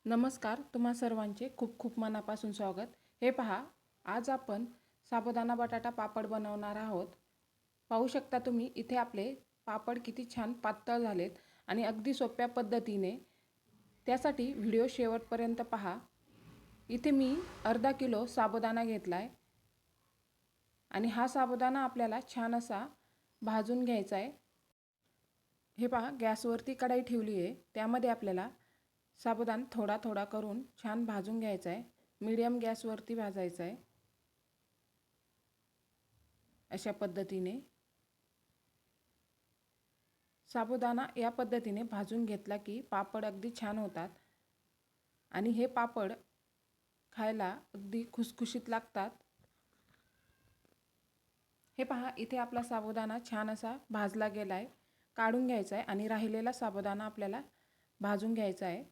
नमस्कार, तुम्हा सर्वांचे खूप खूप मनापासून स्वागत. हे पहा, आज आपण साबुदाणा बटाटा पापड बनवणार आहोत. पाहू शकता तुम्ही इथे आपले पापड किती छान पातळ झालेत आणि अगदी सोप्या पद्धतीने. त्यासाठी व्हिडिओ शेवटपर्यंत पहा. इथे मी अर्धा किलो साबुदाणा घेतला आहे आणि हा साबुदाणा आपल्याला छान असा भाजून घ्यायचा आहे. हे पहा, गॅसवरती कढई ठेवली आहे. त्यामध्ये आपल्याला साबुदाणा थोडा थोडा करून छान भाजून घ्यायचा आहे. मीडियम गॅसवरती भाजायचा आहे. अशा पद्धतीने साबुदाणा या पद्धतीने भाजून घेतला की पापड अगदी छान होतात आणि हे पापड खायला अगदी खुसखुशीत लागतात. हे पहा, इथे आपला साबुदाणा छान असा भाजला गेला आहे. काढून घ्यायचा आहे आणि राहिलेला साबुदाणा आपल्याला भाजून घ्यायचा आहे.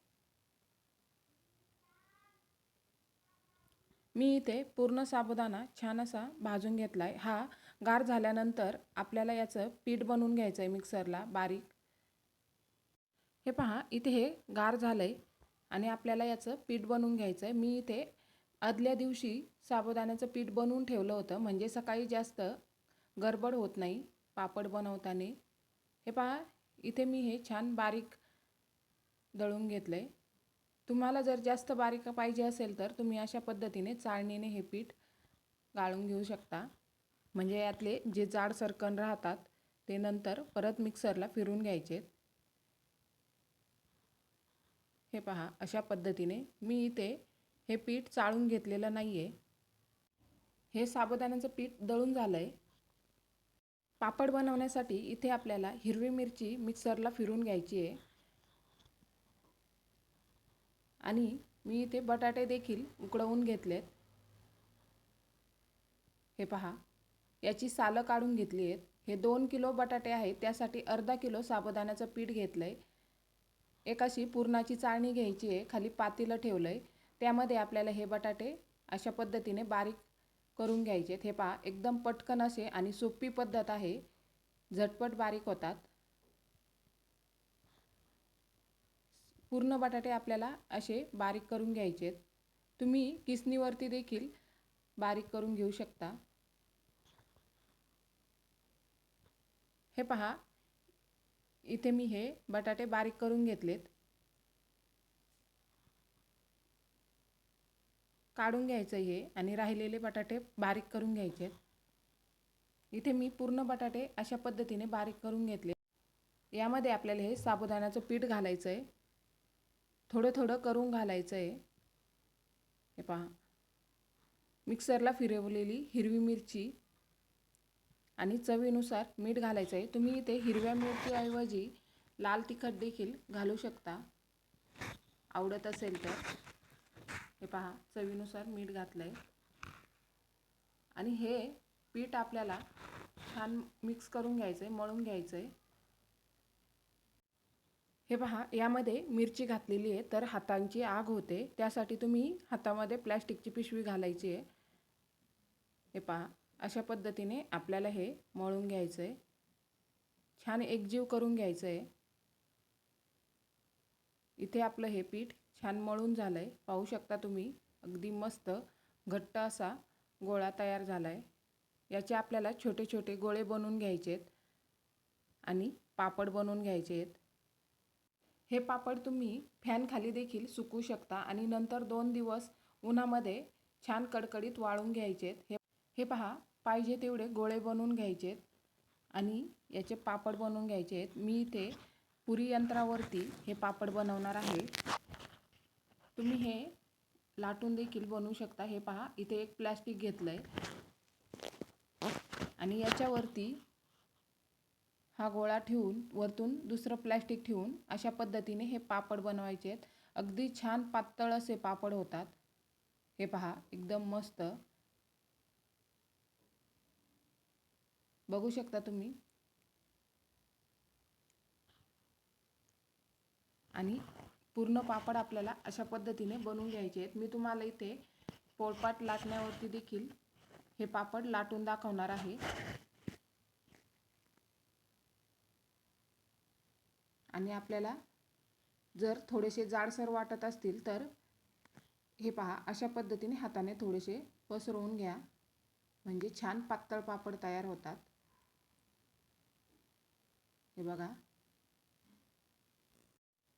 मी इथे पूर्ण साबुदाणा छान असा भाजून घेतला आहे. हा गार झाल्यानंतर आपल्याला याचं पीठ बनवून घ्यायचं आहे मिक्सरला बारीक. हे पहा, इथे हे गार झालं आहे आणि आपल्याला याचं पीठ बनवून घ्यायचं आहे. मी इथे आदल्या दिवशी साबुदाण्याचं पीठ बनवून ठेवलं होतं, म्हणजे सकाळी जास्त गडबड होत नाही पापड बनवताना. हे पहा, इथे मी हे छान बारीक दळून घेतलं आहे. तुम्हाला जर जास्त बारीक पाहिजे असेल तर तुम्ही अशा पद्धतीने चाळणीने हे पीठ गाळून घेऊ शकता, म्हणजे यातले जे जाडसर कण राहतात ते नंतर परत मिक्सरला फिरून घ्यायचे. हे पहा, अशा पद्धतीने मी इथे हे पीठ चाळून घेतलेलं नाही आहे. हे साबुदाण्याचं पीठ दळून झालं आहे. पापड बनवण्यासाठी इथे आपल्याला हिरवी मिरची मिक्सरला फिरून घ्यायची आहे आणि मी इथे बटाटे देखील उकडवून घेतलेत. हे पहा, याची सालं काढून घेतली आहेत. हे 2 किलो बटाटे आहेत, त्यासाठी अर्धा किलो साबुदाण्याचं पीठ घेतलं आहे. एक अशी पुरणाची चाळणी घ्यायची आहे, खाली पातेलं ठेवलं आहे. त्यामध्ये आपल्याला हे बटाटे अशा पद्धतीने बारीक करून घ्यायचे आहेत. हे पहा, एकदम पटकन असे आणि सोपी पद्धत आहे, झटपट बारीक होतात. पूर्ण बटाटे आपल्याला असे बारीक करून घ्यायचे आहेत. तुम्ही किसणीवरती देखील बारीक करून घेऊ शकता. हे पहा, इथे मी हे बटाटे बारीक करून घेतलेत. काढून घ्यायचं हे आणि राहिलेले बटाटे बारीक करून घ्यायचे. इथे मी पूर्ण बटाटे अशा पद्धतीने बारीक करून घेतले. यामध्ये आपल्याला हे साबुदाण्याचं पीठ घालायचं आहे. थोडं थोडं करून घालायचं आहे. हे पहा, मिक्सरला फिरवलेली हिरवी मिरची आणि चवीनुसार मीठ घालायचं आहे. तुम्ही इथे हिरव्या मिरचीऐवजी लाल तिखट देखील घालू शकता, आवडत असेल तर. हे पहा, चवीनुसार मीठ घातलं आहे आणि हे पीठ आपल्याला छान मिक्स करून घ्यायचं आहे, मळून घ्यायचं आहे. हे पहा, यामध्ये मिरची घातलेली आहे तर हातांची आग होते, त्यासाठी तुम्ही हातामध्ये प्लॅस्टिकची पिशवी घालायची आहे. हे पहा, अशा पद्धतीने आपल्याला हे मळून घ्यायचं आहे, छान एकजीव करून घ्यायचं आहे. इथे आपलं हे पीठ छान मळून झालं आहे. पाहू शकता तुम्ही, अगदी मस्त घट्ट असा गोळा तयार झाला आहे. याचे आपल्याला छोटे छोटे गोळे बनवून घ्यायचे आहेत आणि पापड बनवून घ्यायचे आहेत. हे पापड तुम्ही फॅन खाली देखील सुकवू शकता आणि नंतर 2 दिवस उन्हामध्ये छान कडकडीत वाळून घ्यायचे आहेत. हे पहा, पाहिजे तेवढे गोळे बनवून घ्यायचे आहेत आणि याचे पापड बनवून घ्यायचे आहेत. मी इथे पुरी यंत्रावरती हे पापड बनवणार आहे. तुम्ही हे लाटून देखील बनवू शकता. हे पहा, इथे एक प्लॅस्टिक घेतलं आहे आणि याच्यावरती हा गोळा ठेवून वरतून दुसरं प्लॅस्टिक ठेवून अशा पद्धतीने हे पापड बनवायचे आहेत. अगदी छान पातळ असे पापड होतात. हे पहा, एकदम मस्त बघू शकता तुम्ही. आणि पूर्ण पापड आपल्याला अशा पद्धतीने बनवून घ्यायचे आहेत. मी तुम्हाला इथे पोळपाट लाटण्यावरती देखील हे पापड लाटून दाखवणार आहे. आणि आपल्याला जर थोडेसे जाडसर वाटत असतील तर हे पहा, अशा पद्धतीने हाताने थोडेसे पसरवून घ्या, म्हणजे छान पातळ पापड तयार होतात। हे बघा,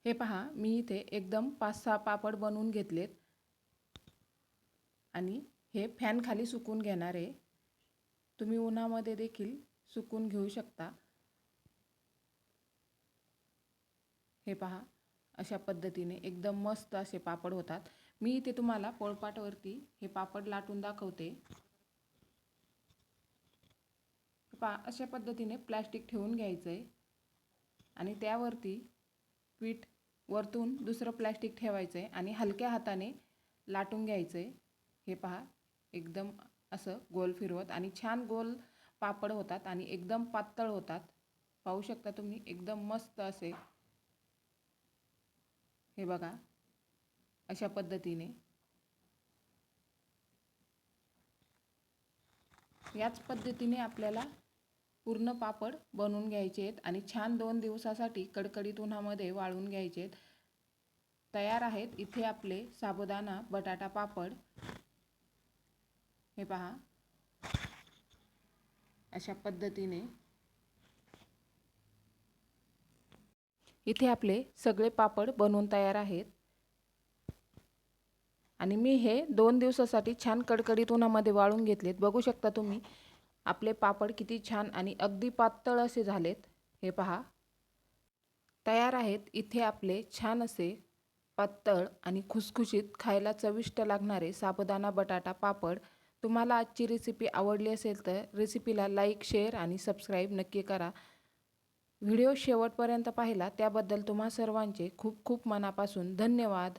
हे पहा, मी इथे एकदम 5-6 पापड बनवून घेतलेत आणि हे फॅन खाली सुकून घेणार आहे। तुम्ही उन्हामध्ये देखील सुकून घेऊ शकता। हे पहा, अशा पद्धतीने एकदम मस्त असे पापड होतात। मी इथे तुम्हाला पोळपाटवरती हे पापड लाटून दाखवते। पहा, अशा पद्धतीने प्लास्टिक ठेवून घ्यायचं आहे आणि त्यावरती पीठ वरतून दुसरं प्लास्टिक ठेवायचं आहे आणि हलक्या हाताने लाटून घ्यायचं आहे। हे पहा, एकदम असं गोल फिरवत आणि छान गोल पापड होतात आणि एकदम पातळ होतात। पाहू शकता तुम्ही, एकदम मस्त असे। हे बघा, अशा पद्धतीने याच पद्धतीने आपल्याला पूर्ण पापड बनवून घ्यायचे आहेत आणि छान 2 दिवसासाठी कडकडीत उन्हामध्ये वाळवून घ्यायचे आहेत। तयार आहेत इथे आपले साबुदाणा बटाटा पापड। हे पहा, अशा पद्धतीने इथे आपले सगळे पापड बनवून तयार आहेत आणि मी हे 2 दिवसासाठी छान कडकडीत उन्हामध्ये वाळवून घेतलेत। बघू शकता तुम्ही, आपले पापड किती छान आणि अगदी पातळ असे झालेत। हे पहा, तयार आहेत इथे आपले छान असे पातळ आणि खुसखुशीत खायला चविष्ट लागणारे साबुदाणा बटाटा पापड। तुम्हाला आजची रेसिपी आवडली असेल तर रेसिपीला लाईक, शेअर आणि सबस्क्राईब नक्की करा। व्हिडिओ शेवटपर्यंत पाहिला त्याबद्दल तुम्हा सर्वांचे खूप खूप मनापासून धन्यवाद।